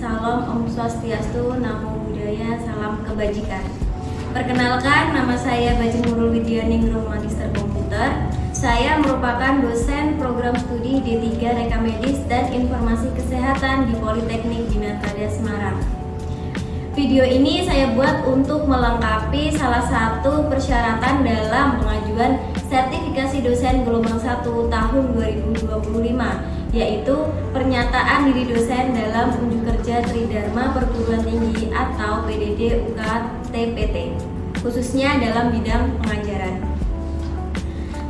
Salam Om Swastiastu, Namo Buddhaya, salam kebajikan. Perkenalkan, nama saya Bajeng Nurul Widyaningrum, Magister Komputer. Saya merupakan dosen program studi D3 Reka Medis dan Informasi Kesehatan di Politeknik Binatada Semarang. Video ini saya buat untuk melengkapi salah satu persyaratan dalam pengajuan sertifikasi dosen gelombang 1 tahun 2025, yaitu pernyataan diri dosen dalam unjuk kerja Tridharma Perguruan Tinggi atau PDD UKT-PT, khususnya dalam bidang pengajaran.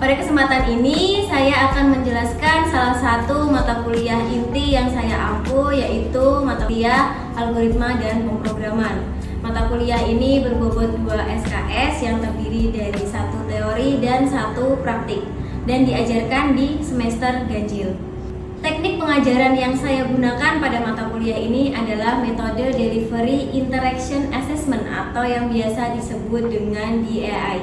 Pada kesempatan ini saya akan menjelaskan salah satu mata kuliah inti yang saya ampu, yaitu mata kuliah algoritma dan pemrograman. Mata kuliah ini berbobot 2 SKS yang terdiri dari 1 teori dan 1 praktik dan diajarkan di semester ganjil. Teknik pengajaran yang saya gunakan pada mata kuliah ini adalah metode Delivery Interaction Assessment atau yang biasa disebut dengan DAI.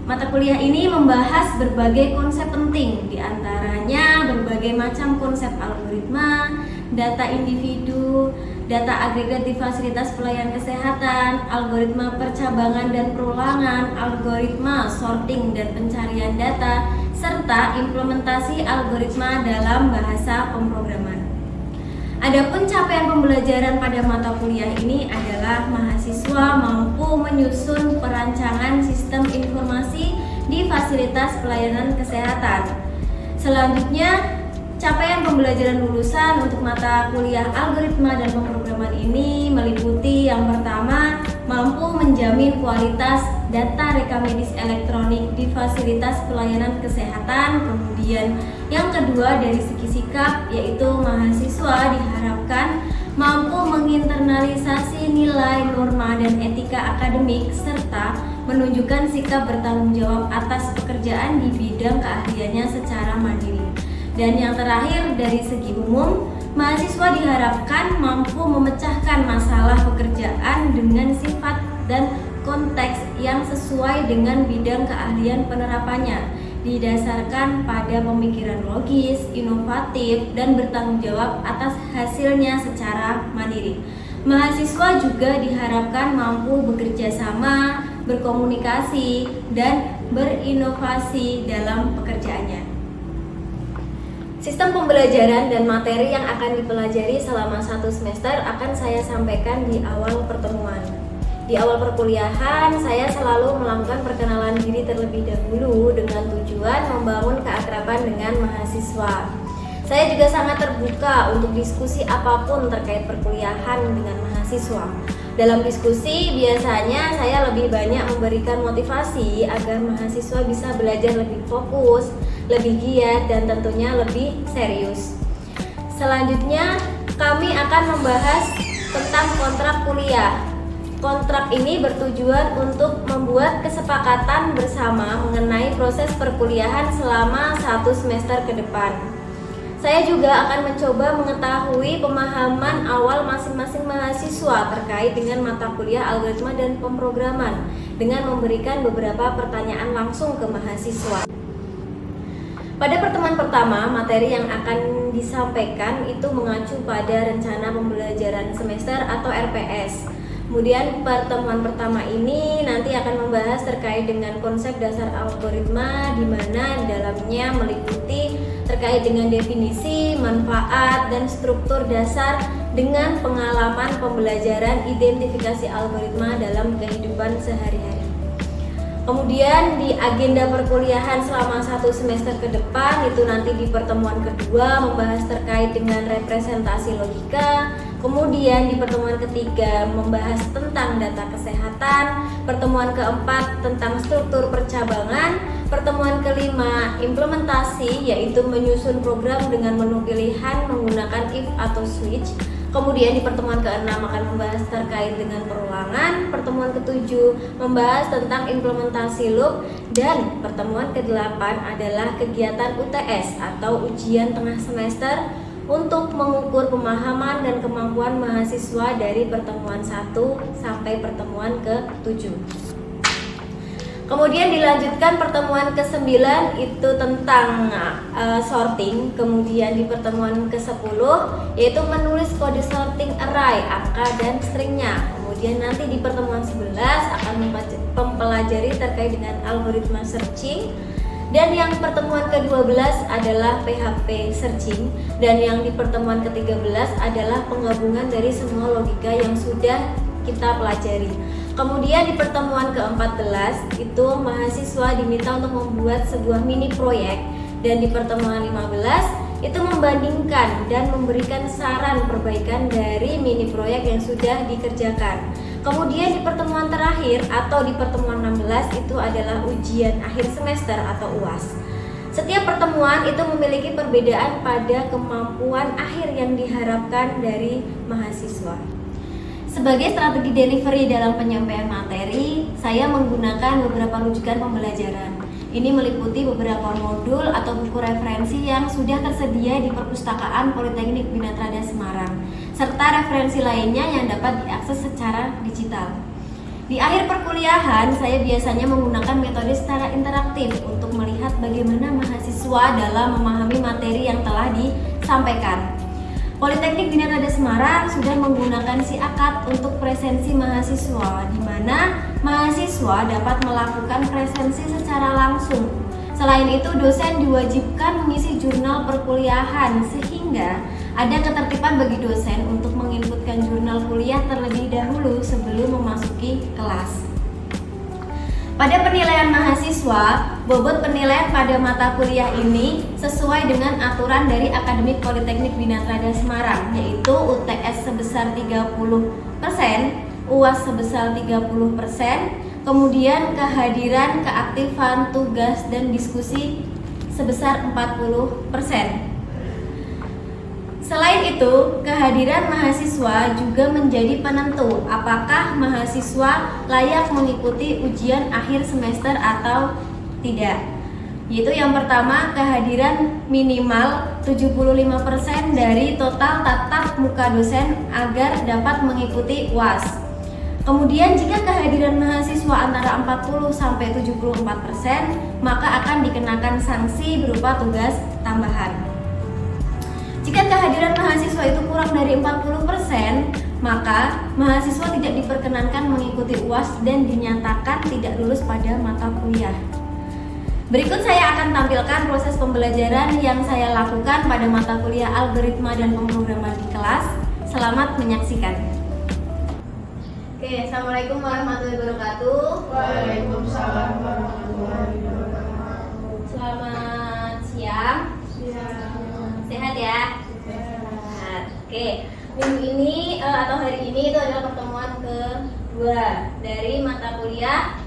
Mata kuliah ini membahas berbagai konsep penting, diantaranya berbagai macam konsep algoritma, data individu, data agregat di fasilitas pelayanan kesehatan, algoritma percabangan dan perulangan, algoritma sorting dan pencarian data, serta implementasi algoritma dalam bahasa pemrograman. Adapun capaian pembelajaran pada mata kuliah ini adalah mahasiswa mampu menyusun perancangan sistem informasi di fasilitas pelayanan kesehatan. Selanjutnya, capaian pembelajaran lulusan untuk mata kuliah algoritma dan pemrograman ini meliputi yang pertama, mampu menjamin kualitas data reka medis elektronik di fasilitas pelayanan kesehatan. Kemudian yang kedua, dari segi sikap, yaitu mahasiswa diharapkan mampu menginternalisasi nilai, norma, dan etika akademik serta menunjukkan sikap bertanggung jawab atas pekerjaan di bidang keahliannya secara mandiri. Dan yang terakhir, dari segi umum, mahasiswa diharapkan mampu memecahkan masalah pekerjaan dengan sifat dan konteks yang sesuai dengan bidang keahlian penerapannya, didasarkan pada pemikiran logis, inovatif, dan bertanggung jawab atas hasilnya secara mandiri. Mahasiswa juga diharapkan mampu bekerja sama, berkomunikasi, dan berinovasi dalam pekerjaannya. Sistem pembelajaran dan materi yang akan dipelajari selama 1 semester akan saya sampaikan di awal pertemuan. Di awal perkuliahan, saya selalu melakukan perkenalan diri terlebih dahulu dengan tujuan membangun keakraban dengan mahasiswa. Saya juga sangat terbuka untuk diskusi apapun terkait perkuliahan dengan mahasiswa. Dalam diskusi, biasanya saya lebih banyak memberikan motivasi agar mahasiswa bisa belajar lebih fokus, lebih giat, dan tentunya lebih serius. Selanjutnya, kami akan membahas tentang kontrak kuliah. Kontrak ini bertujuan untuk membuat kesepakatan bersama mengenai proses perkuliahan selama 1 semester ke depan. Saya juga akan mencoba mengetahui pemahaman awal masing-masing mahasiswa terkait dengan mata kuliah algoritma dan pemrograman dengan memberikan beberapa pertanyaan langsung ke mahasiswa. Pada pertemuan pertama, materi yang akan disampaikan itu mengacu pada rencana pembelajaran semester atau RPS. Kemudian pertemuan pertama ini nanti akan membahas terkait dengan konsep dasar algoritma, di mana dalamnya meliputi terkait dengan definisi, manfaat, dan struktur dasar dengan pengalaman pembelajaran identifikasi algoritma dalam kehidupan sehari-hari. Kemudian di agenda perkuliahan selama 1 semester ke depan itu nanti di pertemuan kedua membahas terkait dengan representasi logika. Kemudian di pertemuan ketiga membahas tentang data kesehatan, pertemuan keempat tentang struktur percabangan, pertemuan kelima implementasi, yaitu menyusun program dengan menu pilihan menggunakan if atau switch. Kemudian di pertemuan keenam akan membahas terkait dengan perulangan, pertemuan ketujuh membahas tentang implementasi loop, dan pertemuan kedelapan adalah kegiatan UTS atau ujian tengah semester untuk mengukur pemahaman dan kemampuan mahasiswa dari pertemuan 1 sampai pertemuan ke-7. Kemudian dilanjutkan pertemuan ke-9 itu tentang sorting. Kemudian di pertemuan ke-10 yaitu menulis kode sorting array, angka dan stringnya. Kemudian nanti di pertemuan 11 akan mempelajari terkait dengan algoritma searching. Dan yang pertemuan ke-12 adalah PHP searching. Dan yang di pertemuan ke-13 adalah penggabungan dari semua logika yang sudah kita pelajari. Kemudian di pertemuan ke-14 itu mahasiswa diminta untuk membuat sebuah mini proyek. Dan di pertemuan 15 itu membandingkan dan memberikan saran perbaikan dari mini proyek yang sudah dikerjakan. Kemudian di pertemuan terakhir atau di pertemuan 16 itu adalah ujian akhir semester atau UAS. Setiap pertemuan itu memiliki perbedaan pada kemampuan akhir yang diharapkan dari mahasiswa. Sebagai strategi delivery dalam penyampaian materi, saya menggunakan beberapa rujukan pembelajaran. Ini meliputi beberapa modul atau buku referensi yang sudah tersedia di Perpustakaan Politeknik Bina Trada Semarang, serta referensi lainnya yang dapat diakses secara digital. Di akhir perkuliahan, saya biasanya menggunakan metode secara interaktif untuk melihat bagaimana mahasiswa dalam memahami materi yang telah disampaikan. Politeknik Bina Trada Semarang sudah menggunakan SIAKAD untuk presensi mahasiswa, di mana mahasiswa dapat melakukan presensi secara langsung. Selain itu, dosen diwajibkan mengisi jurnal perkuliahan, sehingga ada ketertiban bagi dosen untuk menginputkan jurnal kuliah terlebih dahulu sebelum memasuki kelas. Pada penilaian mahasiswa, bobot penilaian pada mata kuliah ini sesuai dengan aturan dari Akademik Politeknik Bina Trada Semarang, yaitu UTS sebesar 30%, UAS sebesar 30%, kemudian kehadiran, keaktifan, tugas, dan diskusi sebesar 40%. Selain itu, kehadiran mahasiswa juga menjadi penentu apakah mahasiswa layak mengikuti ujian akhir semester atau tidak. Yaitu yang pertama, kehadiran minimal 75% dari total tatap muka dosen agar dapat mengikuti UAS. Kemudian jika kehadiran mahasiswa antara 40-74%, maka akan dikenakan sanksi berupa tugas tambahan. Jika kehadiran mahasiswa itu kurang dari 40%, maka mahasiswa tidak diperkenankan mengikuti UAS dan dinyatakan tidak lulus pada mata kuliah. Berikut saya akan tampilkan proses pembelajaran yang saya lakukan pada mata kuliah algoritma dan pemrograman di kelas. Selamat menyaksikan. Oke, Assalamualaikum warahmatullahi wabarakatuh. Waalaikumsalam warahmatullahi wabarakatuh. Selamat siang. Sehat ya? Sehat. Oke, minggu ini atau hari ini itu adalah pertemuan kedua dari mata kuliah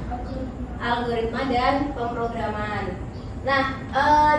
algoritma dan pemrograman. Nah,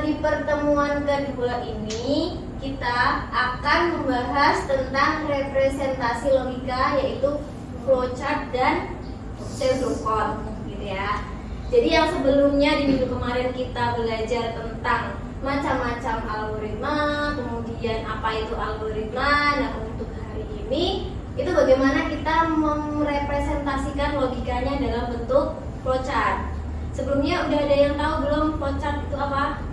di pertemuan kedua ini kita akan membahas tentang representasi logika, yaitu flowchart dan pseudocode, gitu ya. Jadi yang sebelumnya di minggu kemarin kita belajar tentang macam-macam algoritma, kemudian apa itu algoritma. Nah, untuk hari ini itu bagaimana kita merepresentasikan logikanya dalam bentuk flowchart. Sebelumnya udah ada yang tahu belum flowchart itu apa?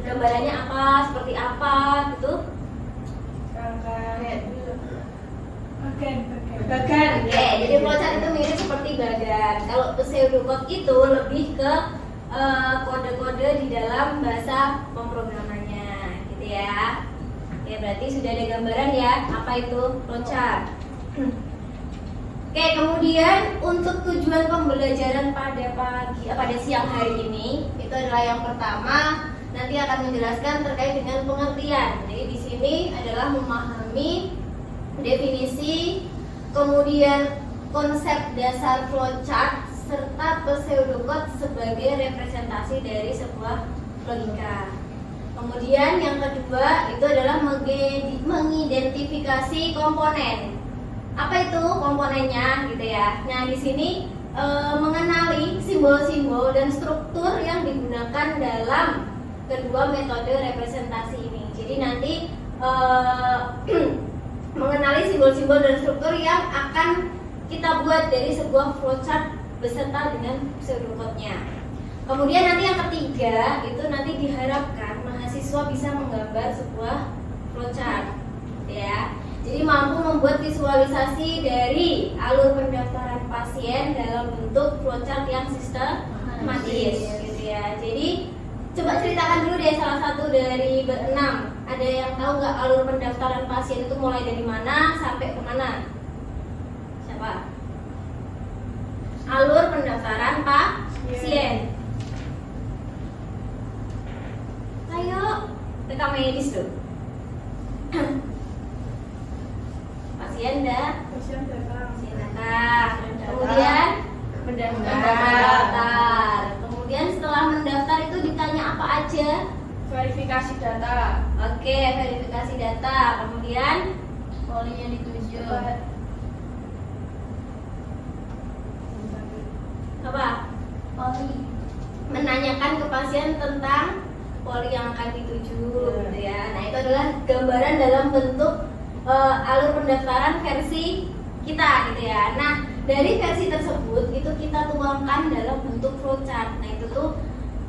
Gambarannya apa, seperti apa gitu? Bagan. Oke, jadi flowchart itu mirip seperti bagan. Kalau pseudocode itu lebih ke kode-kode di dalam bahasa pemrogramannya, gitu ya. Ya, berarti sudah ada gambaran ya apa itu flowchart. Oke, kemudian untuk tujuan pembelajaran pada siang hari ini itu adalah yang pertama nanti akan menjelaskan terkait dengan pengertian. Jadi di sini adalah memahami definisi, kemudian konsep dasar flowchart serta pseudocode sebagai representasi dari sebuah logika. Kemudian yang kedua itu adalah mengidentifikasi komponen. Apa itu komponennya, gitu ya. Nah, di sini mengenali simbol-simbol dan struktur yang digunakan dalam kedua metode representasi ini. Jadi nanti mengenali simbol-simbol dan struktur yang akan kita buat dari sebuah flowchart beserta dengan pseudocode-nya. Kemudian nanti yang ketiga itu nanti diharapkan mahasiswa bisa menggambar sebuah flowchart, ya. Jadi mampu membuat visualisasi dari alur pendaftaran pasien dalam bentuk flowchart yang sistematis, gitu ya. Jadi coba ceritakan dulu deh salah satu dari berenam. Ada yang tahu nggak alur pendaftaran pasien itu mulai dari mana sampai ke mana? Siapa? Alur pendaftaran pasien. Ayo, rekam medis tuh. Pasien datang. Kemudian mendaftar. Kemudian setelah mendaftar itu ditanya apa aja? Verifikasi data. Oke, verifikasi data. Kemudian Poli yang dituju. apa? Poli. Menanyakan ke pasien tentang poli yang akan dituju, gitu ya. Nah, itu adalah gambaran dalam bentuk alur pendaftaran versi kita, gitu ya. Nah, dari versi tersebut itu kita tuangkan dalam bentuk flowchart. Nah, itu tuh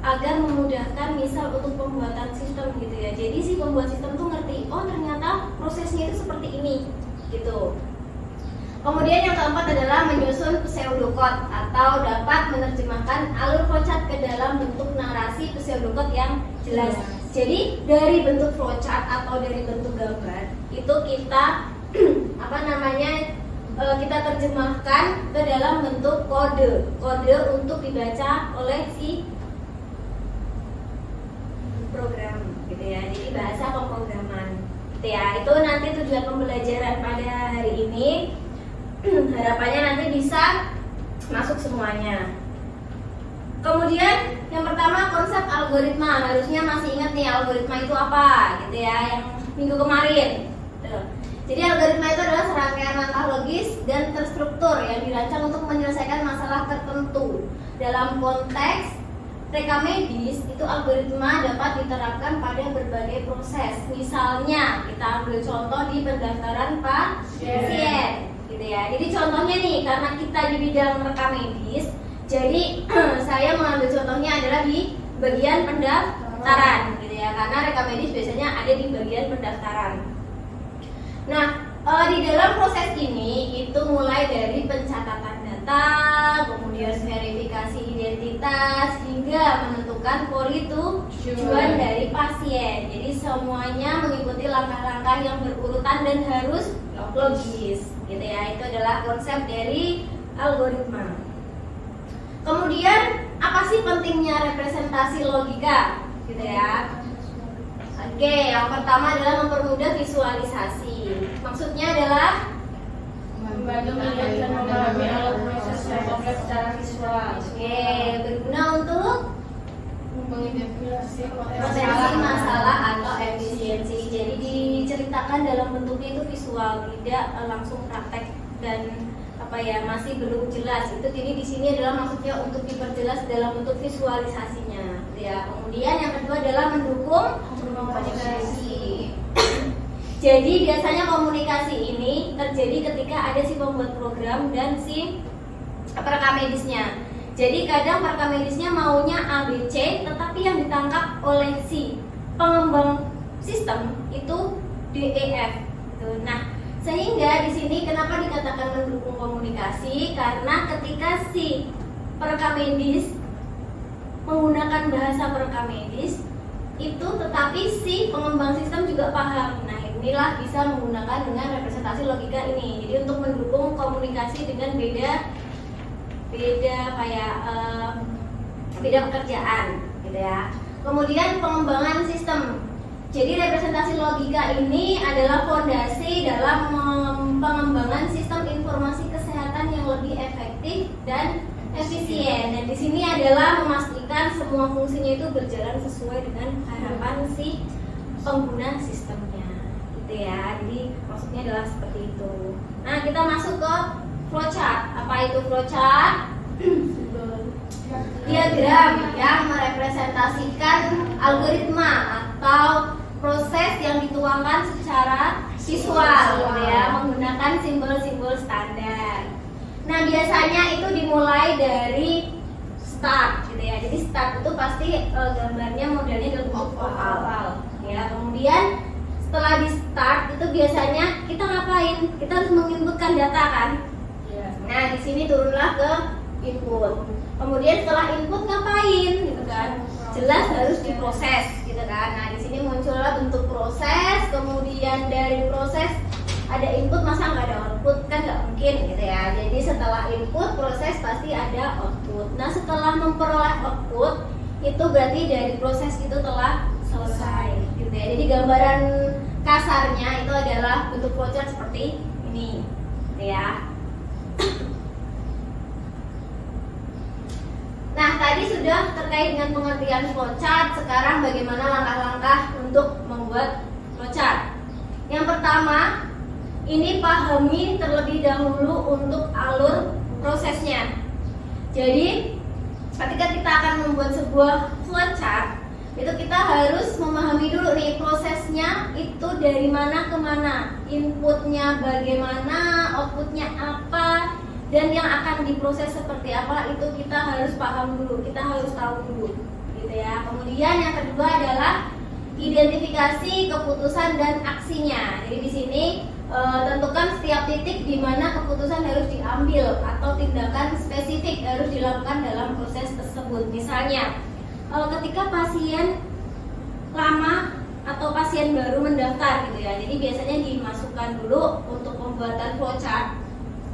agar memudahkan misal untuk pembuatan sistem, gitu ya. Jadi si pembuat sistem tuh ngerti, oh ternyata prosesnya itu seperti ini, gitu. Kemudian yang keempat adalah menyusun pseudocode atau dapat menerjemahkan alur flowchart ke dalam bentuk narasi pseudocode yang jelas. Jadi dari bentuk flowchart atau dari bentuk gambar itu kita kita terjemahkan ke dalam bentuk kode untuk dibaca oleh si program, gitu ya. Jadi bahasa pemrograman, gitu ya. Itu nanti tujuan pembelajaran pada hari ini. Harapannya nanti bisa masuk semuanya. Kemudian yang pertama konsep algoritma. Harusnya masih ingat nih algoritma itu apa, gitu ya, yang minggu kemarin. Jadi algoritma itu adalah serangkaian langkah logis dan terstruktur yang dirancang untuk menyelesaikan masalah tertentu. Dalam konteks rekam medis itu algoritma dapat diterapkan pada berbagai proses. Misalnya kita ambil contoh di pendaftaran pasien, gitu ya. Jadi contohnya nih, karena kita di bidang rekam medis, jadi saya mengambil contohnya adalah di bagian pendaftaran, gitu ya. Karena rekam medis biasanya ada di bagian pendaftaran. Nah, di dalam proses ini itu mulai dari pencatatan data, kemudian verifikasi identitas hingga menentukan poli tujuan dari pasien. Jadi semuanya mengikuti langkah-langkah yang berurutan dan harus logis, gitu ya. Itu adalah konsep dari algoritma. Kemudian apa sih pentingnya representasi logika, gitu ya? Oke, yang pertama adalah mempermudah visualisasi. Maksudnya adalah Membantu melihat dan memahami alur proses yang kompleks secara visual. Oke, berguna untuk Mengidentifikasi potensi masalah atau efisiensi. Jadi diceritakan dalam bentuknya itu visual, tidak langsung praktek dan masih belum jelas. Itu jadi di sini adalah maksudnya untuk diperjelas dalam bentuk visualisasinya. Ya, kemudian yang kedua adalah mendukung komunikasi. Jadi biasanya komunikasi ini terjadi ketika ada si pembuat program dan si perekam medisnya. Jadi kadang perekam medisnya maunya ABC, tetapi yang ditangkap oleh si pengembang sistem itu DEF. Nah, sehingga di sini kenapa dikatakan mendukung komunikasi? Karena ketika si perekam medis menggunakan bahasa perekam medis itu, tetapi si pengembang sistem juga paham. Nah, inilah bisa menggunakan dengan representasi logika ini. Jadi untuk mendukung komunikasi dengan beda pekerjaan, gitu ya. Kemudian pengembangan sistem. Jadi representasi logika ini adalah fondasi dalam pengembangan sistem informasi kesehatan yang lebih efektif dan efisien. Dan di sini adalah memastikan semua fungsinya itu berjalan sesuai dengan harapan si pengguna sistemnya, gitu ya. Jadi maksudnya adalah seperti itu. Nah, kita masuk ke flowchart. Apa itu flowchart? Diagram yang merepresentasikan algoritma atau proses yang dituangkan secara visual, gitu ya, menggunakan simbol-simbol standar. Nah, biasanya itu dimulai dari start gitu ya. Jadi start itu pasti gambarnya modelnya dalam bentuk oval. Ya, kemudian setelah di start itu biasanya kita ngapain? Kita harus menginputkan data kan? Nah, di sini turunlah ke input. Kemudian setelah input ngapain gitu kan? Jelas harus diproses gitu kan. Nah, di sini muncullah bentuk proses, kemudian dari proses ada input, masa nggak ada output? Kan nggak mungkin gitu ya. Jadi setelah input proses pasti ada output. Nah, setelah memperoleh output itu berarti dari proses itu telah selesai gitu ya. Jadi gambaran kasarnya itu adalah bentuk flowchart seperti ini gitu ya. Nah, tadi sudah terkait dengan pengertian flowchart. Sekarang bagaimana langkah-langkah untuk membuat flowchart? Yang pertama, ini pahami terlebih dahulu untuk alur prosesnya. Jadi, ketika kita akan membuat sebuah flowchart, itu kita harus memahami dulu nih prosesnya itu dari mana ke mana, inputnya bagaimana, outputnya apa, dan yang akan diproses seperti apa itu kita harus paham dulu, kita harus tahu dulu, gitu ya. Kemudian yang kedua adalah identifikasi keputusan dan aksinya. Jadi di sini tentukan setiap titik di mana keputusan harus diambil atau tindakan spesifik harus dilakukan dalam proses tersebut. Misalnya, ketika pasien lama atau pasien baru mendaftar gitu ya. Jadi biasanya dimasukkan dulu untuk pembuatan flowchart.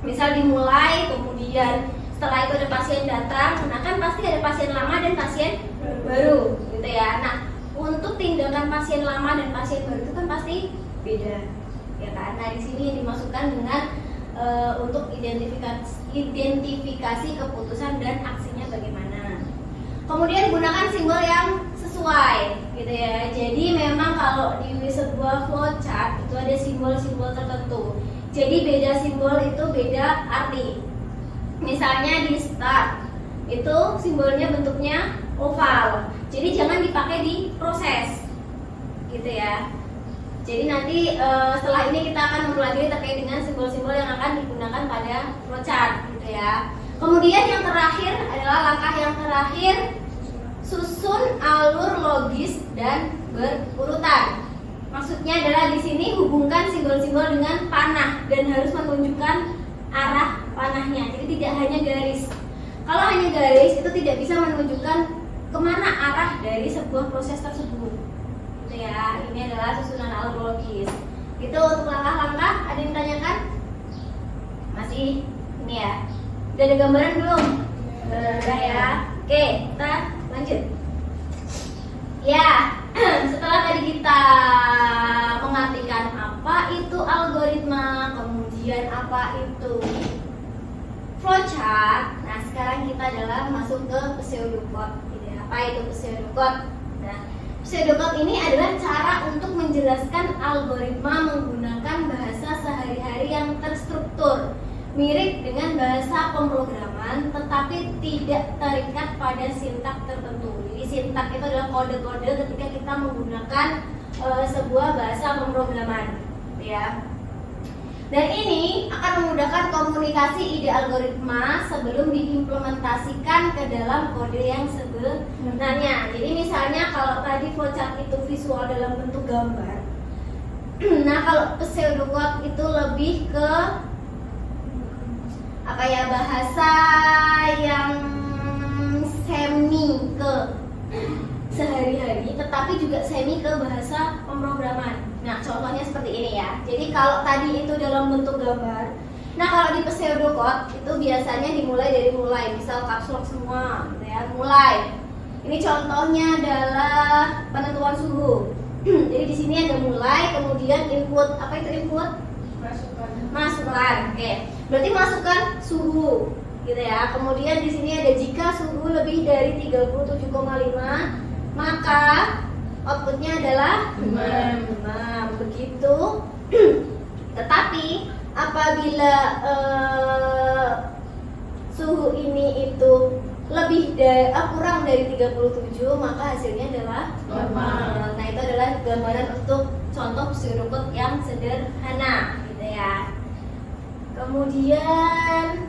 Misal dimulai, kemudian setelah itu ada pasien datang, nah kan pasti ada pasien lama dan pasien baru gitu ya. Nah, untuk tindakan pasien lama dan pasien baru itu kan pasti beda ya kan. Nah, di sini dimasukkan dengan untuk identifikasi keputusan dan aksinya bagaimana. Kemudian gunakan simbol yang sesuai gitu ya. Jadi memang kalau di sebuah flowchart itu ada simbol-simbol tertentu. Jadi beda simbol itu beda arti. Misalnya di start itu simbolnya bentuknya oval. Jadi jangan dipakai di proses, gitu ya. Jadi nanti setelah ini kita akan mempelajari terkait dengan simbol-simbol yang akan digunakan pada flowchart, gitu ya. Kemudian yang terakhir adalah langkah yang terakhir, susun alur logis dan berurutan. Maksudnya adalah di sini hubungkan simbol-simbol dengan panah dan harus menunjukkan arah panahnya. Jadi tidak hanya garis. Kalau hanya garis itu tidak bisa menunjukkan kemana arah dari sebuah proses tersebut. Gitu ya. Ini adalah susunan alur logis. Itu untuk langkah-langkah. Ada yang ditanyakan? Masih ini ya. Udah ada gambaran belum? Udah ya. Oke, kita lanjut. Ya, setelah tadi kita mengartikan apa itu algoritma, kemudian apa itu flowchart. Nah, sekarang kita adalah masuk ke pseudocode. Apa itu pseudocode? Nah, pseudocode ini adalah cara untuk menjelaskan algoritma menggunakan bahasa sehari-hari yang terstruktur, mirip dengan bahasa pemrograman, tetapi tidak terikat pada sintak tertentu. Jadi sintak itu adalah kode-kode ketika kita menggunakan sebuah bahasa pemrograman, ya. Dan ini akan memudahkan komunikasi ide algoritma sebelum diimplementasikan ke dalam kode yang sebenarnya. Jadi misalnya kalau tadi flowchart itu visual dalam bentuk gambar, nah kalau pseudocode itu lebih ke apa ya, bahasa yang semi ke sehari-hari tetapi juga semi ke bahasa pemrograman. Nah, contohnya seperti ini ya. Jadi kalau tadi itu dalam bentuk gambar, nah kalau di pseudocode itu biasanya dimulai dari mulai, misal caps lock semua gitu ya, mulai. Ini contohnya adalah penentuan suhu. Jadi di sini ada mulai, kemudian input. Apa itu input? Masukan. Oke. Berarti masukkan suhu gitu ya. Kemudian di sini ada jika suhu lebih dari 37,5 maka outputnya adalah demam. Begitu. Tetapi apabila suhu ini itu lebih dari kurang dari 37 maka hasilnya adalah normal. Nah, itu adalah gambaran untuk contoh pseudocode yang sederhana gitu ya. Kemudian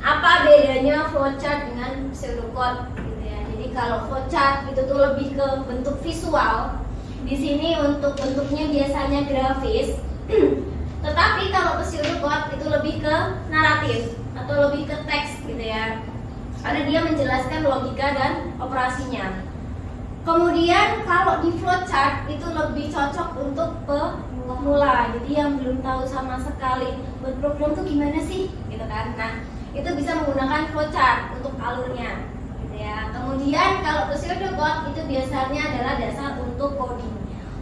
Apa bedanya flowchart dengan pseudocode gitu ya. Jadi kalau flowchart itu tuh lebih ke bentuk visual. Di sini untuk bentuknya biasanya grafis. Tetapi kalau pseudocode itu lebih ke naratif atau lebih ke teks gitu ya. Karena dia menjelaskan logika dan operasinya. Kemudian kalau di flowchart itu lebih cocok untuk pemula. Jadi yang belum tahu sama sekali buat program tuh gimana sih gitu kan. Nah, itu bisa menggunakan flowchart untuk alurnya gitu ya. Kemudian kalau pseudocode itu biasanya adalah dasar untuk coding.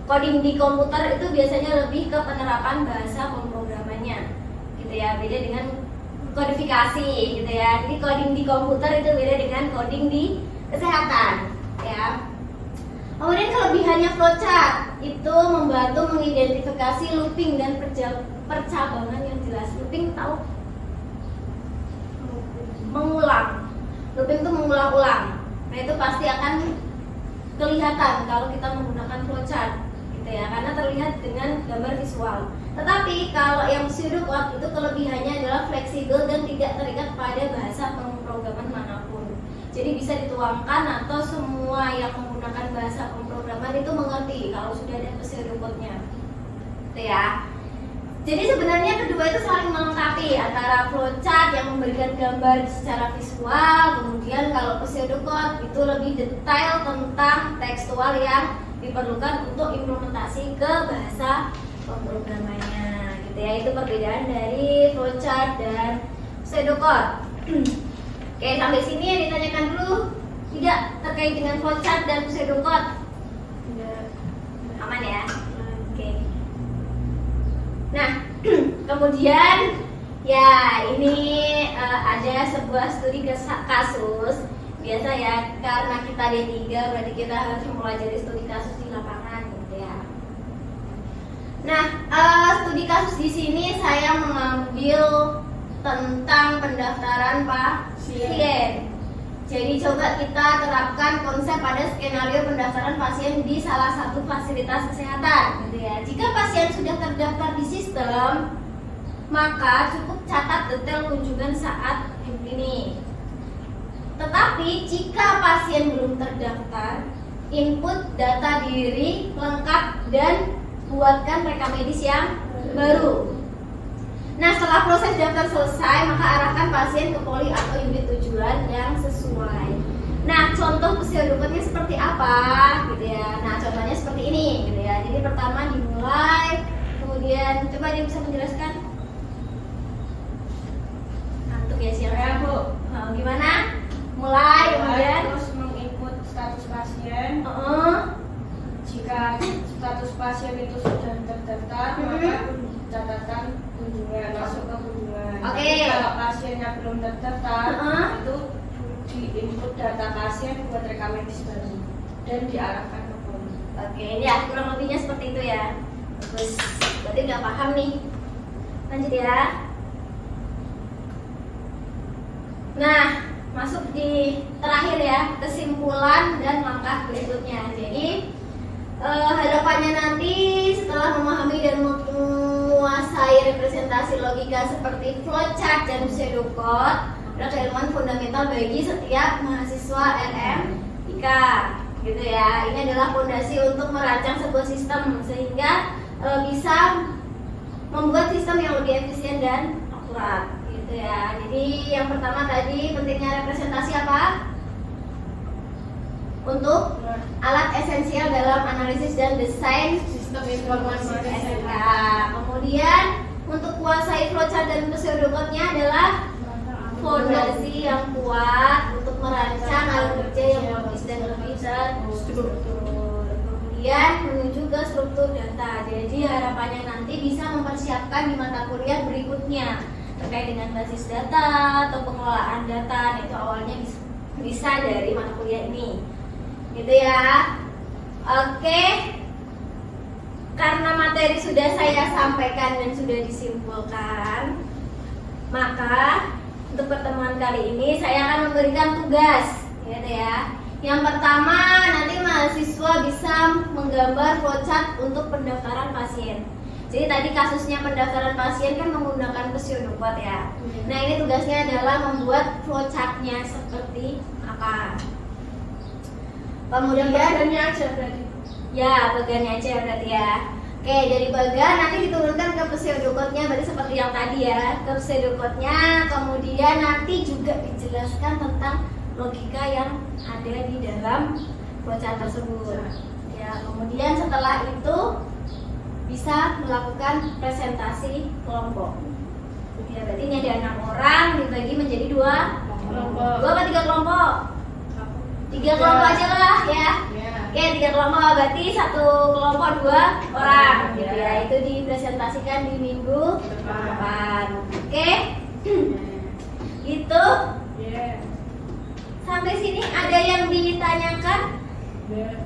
Coding di komputer itu biasanya lebih ke penerapan bahasa pemrogramannya gitu ya. Beda dengan kodifikasi gitu ya. Jadi coding di komputer itu beda dengan coding di kesehatan ya. Kemudian kelebihannya flowchart itu membantu mengidentifikasi looping dan percabangan yang jelas. Looping tahu? Mengulang. Looping itu mengulang-ulang. Nah, itu pasti akan kelihatan kalau kita menggunakan flowchart gitu ya, karena terlihat dengan gambar visual. Tetapi kalau yang pseudocode itu kelebihannya adalah fleksibel dan tidak terikat pada bahasa pemrograman manapun. Jadi bisa dituangkan atau semua yang menggunakan bahasa pemrograman itu mengerti kalau sudah ada pseudocode-nya. Gitu ya. Jadi sebenarnya kedua itu saling melengkapi, antara flowchart yang memberikan gambar secara visual, kemudian kalau pseudocode itu lebih detail tentang tekstual yang diperlukan untuk implementasi ke bahasa pemrogramannya. Gitu ya, itu perbedaan dari flowchart dan pseudocode. Oke, sampai sini yang ditanyakan dulu tidak terkait dengan flowchart dan pseudocode. Aman ya? Oke. Nah, kemudian ya ini ada sebuah studi kasus. Biasa ya, karena kita D3 berarti kita harus mempelajari studi kasus di lapangan gitu ya. Nah, studi kasus di sini saya mengambil tentang pendaftaran pasien. Jadi coba kita terapkan konsep pada skenario pendaftaran pasien di salah satu fasilitas kesehatan gitu ya. Jika pasien sudah terdaftar di sistem, maka cukup catat detail kunjungan saat ini. Tetapi jika pasien belum terdaftar, input data diri lengkap dan buatkan rekam medis yang baru. Nah, setelah proses daftar selesai, maka arahkan pasien ke poli atau unit tujuan yang sesuai. Nah, contoh pseudocode-nya seperti apa gitu ya. Nah, contohnya seperti ini gitu ya. Jadi pertama dimulai, kemudian coba dia bisa menjelaskan. Ngantuk ya siapa Bu? Nah, gimana? Mulai, kemudian terus menginput status pasien. Jika status pasien itu sudah terdaftar, maka catatan kunjungan masuk ke kunjungan. Oke. Kalau pasiennya belum terdaftar, itu diinput data pasien buat rekam medis baru dan diarahkan ke poli. Oke, ya kurang lebihnya seperti itu ya. Terus berarti udah paham nih. Lanjut ya. Nah, masuk di terakhir ya, kesimpulan dan langkah berikutnya. Jadi harapannya nanti setelah memahami dan menguasai representasi logika seperti flowchart dan pseudocode, ada ilmuwan fundamental bagi setiap mahasiswa LMIK gitu ya. Ini adalah fondasi untuk merancang sebuah sistem sehingga bisa membuat sistem yang lebih efisien dan akurat gitu ya. Jadi yang pertama tadi pentingnya representasi apa? Untuk alat esensial dalam analisis dan desain Sistem informasi SMK. Kemudian untuk kuasai flowchart dan pseudocode-nya adalah fondasi yang kuat untuk merancang alur kerja yang logis dan lebih terstruktur. Kemudian menuju ke struktur data. Jadi harapannya nanti bisa mempersiapkan di mata kuliah berikutnya terkait dengan basis data atau pengelolaan data. Nah, itu awalnya bisa dari mata kuliah ini. Gitu ya. Oke. Karena materi sudah saya sampaikan dan sudah disimpulkan, maka untuk pertemuan kali ini saya akan memberikan tugas, gitu ya. Yang pertama, nanti mahasiswa bisa menggambar flowchart untuk pendaftaran pasien. Jadi tadi kasusnya pendaftaran pasien kan menggunakan pseudocode. report ya. Nah, ini tugasnya adalah membuat flowchart-nya seperti apa. Kemudian bagannya aja berarti. ya, bagannya aja berarti ya. Oke, dari bagan nanti diturunkan ke pseudocode-nya berarti seperti yang tadi ya, ke pseudocode-nya. Kemudian nanti juga dijelaskan tentang logika yang ada di dalam flowchart tersebut. Ya, kemudian setelah itu bisa melakukan presentasi kelompok. Ya, berarti ini ada 6 orang dibagi menjadi 2 Kelompok. 2 apa 3 kelompok? 3 kelompok aja lah ya. Oke, 3 kelompok berarti 1 kelompok 2 orang gitu ya. Itu dipresentasikan di minggu depan. Oke. Gitu. Sampai sini ada yang ditanyakan?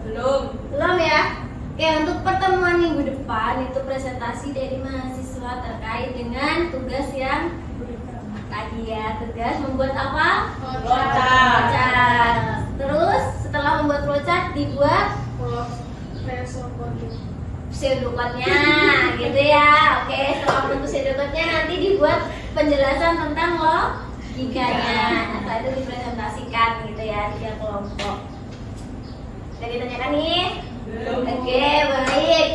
Belum. Belum ya? Oke, untuk pertemuan minggu depan itu presentasi dari mahasiswa terkait dengan tugas yang tadi ya, tugas membuat apa? Flowchart. Terus setelah membuat flowchart dibuat pseudocode-nya gitu ya. Oke, setelah membentuk pseudocode-nya nanti dibuat penjelasan tentang logikanya. Setelah itu dipresentasikan gitu ya, 3 kelompok. Udah ditanyakan nih? Oke, baik.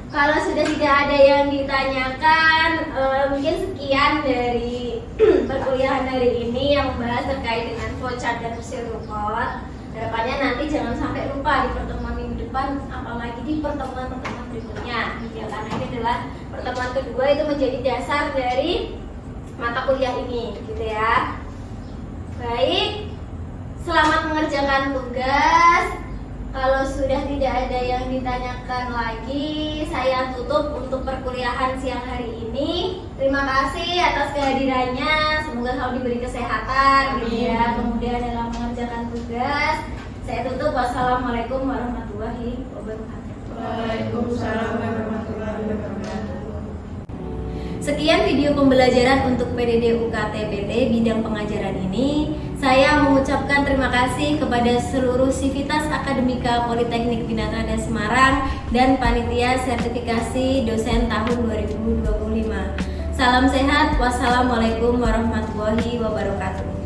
Kalau sudah tidak ada yang ditanyakan, mungkin sekian dari perkuliahan hari ini yang membahas terkait dengan flowchart dan pseudocode. Harapannya nanti jangan sampai lupa di pertemuan minggu depan, apalagi di pertemuan-pertemuan berikutnya. Ya, karena ini adalah pertemuan kedua, itu menjadi dasar dari mata kuliah ini, gitu ya. Baik, selamat mengerjakan tugas. Kalau sudah tidak ada yang ditanyakan lagi, saya tutup untuk perkuliahan siang hari ini. Terima kasih atas kehadirannya. Semoga selalu diberi kesehatan gitu ya. Kemudian dalam mengerjakan tugas, saya tutup. Wassalamualaikum warahmatullahi wabarakatuh. Waalaikumsalam warahmatullahi wabarakatuh. Sekian video pembelajaran untuk PDD UKT PT bidang pengajaran ini. Saya mengucapkan terima kasih kepada seluruh Sivitas Akademika Politeknik Bina Trans Semarang dan Panitia Sertifikasi Dosen tahun 2025. Salam sehat, wassalamualaikum warahmatullahi wabarakatuh.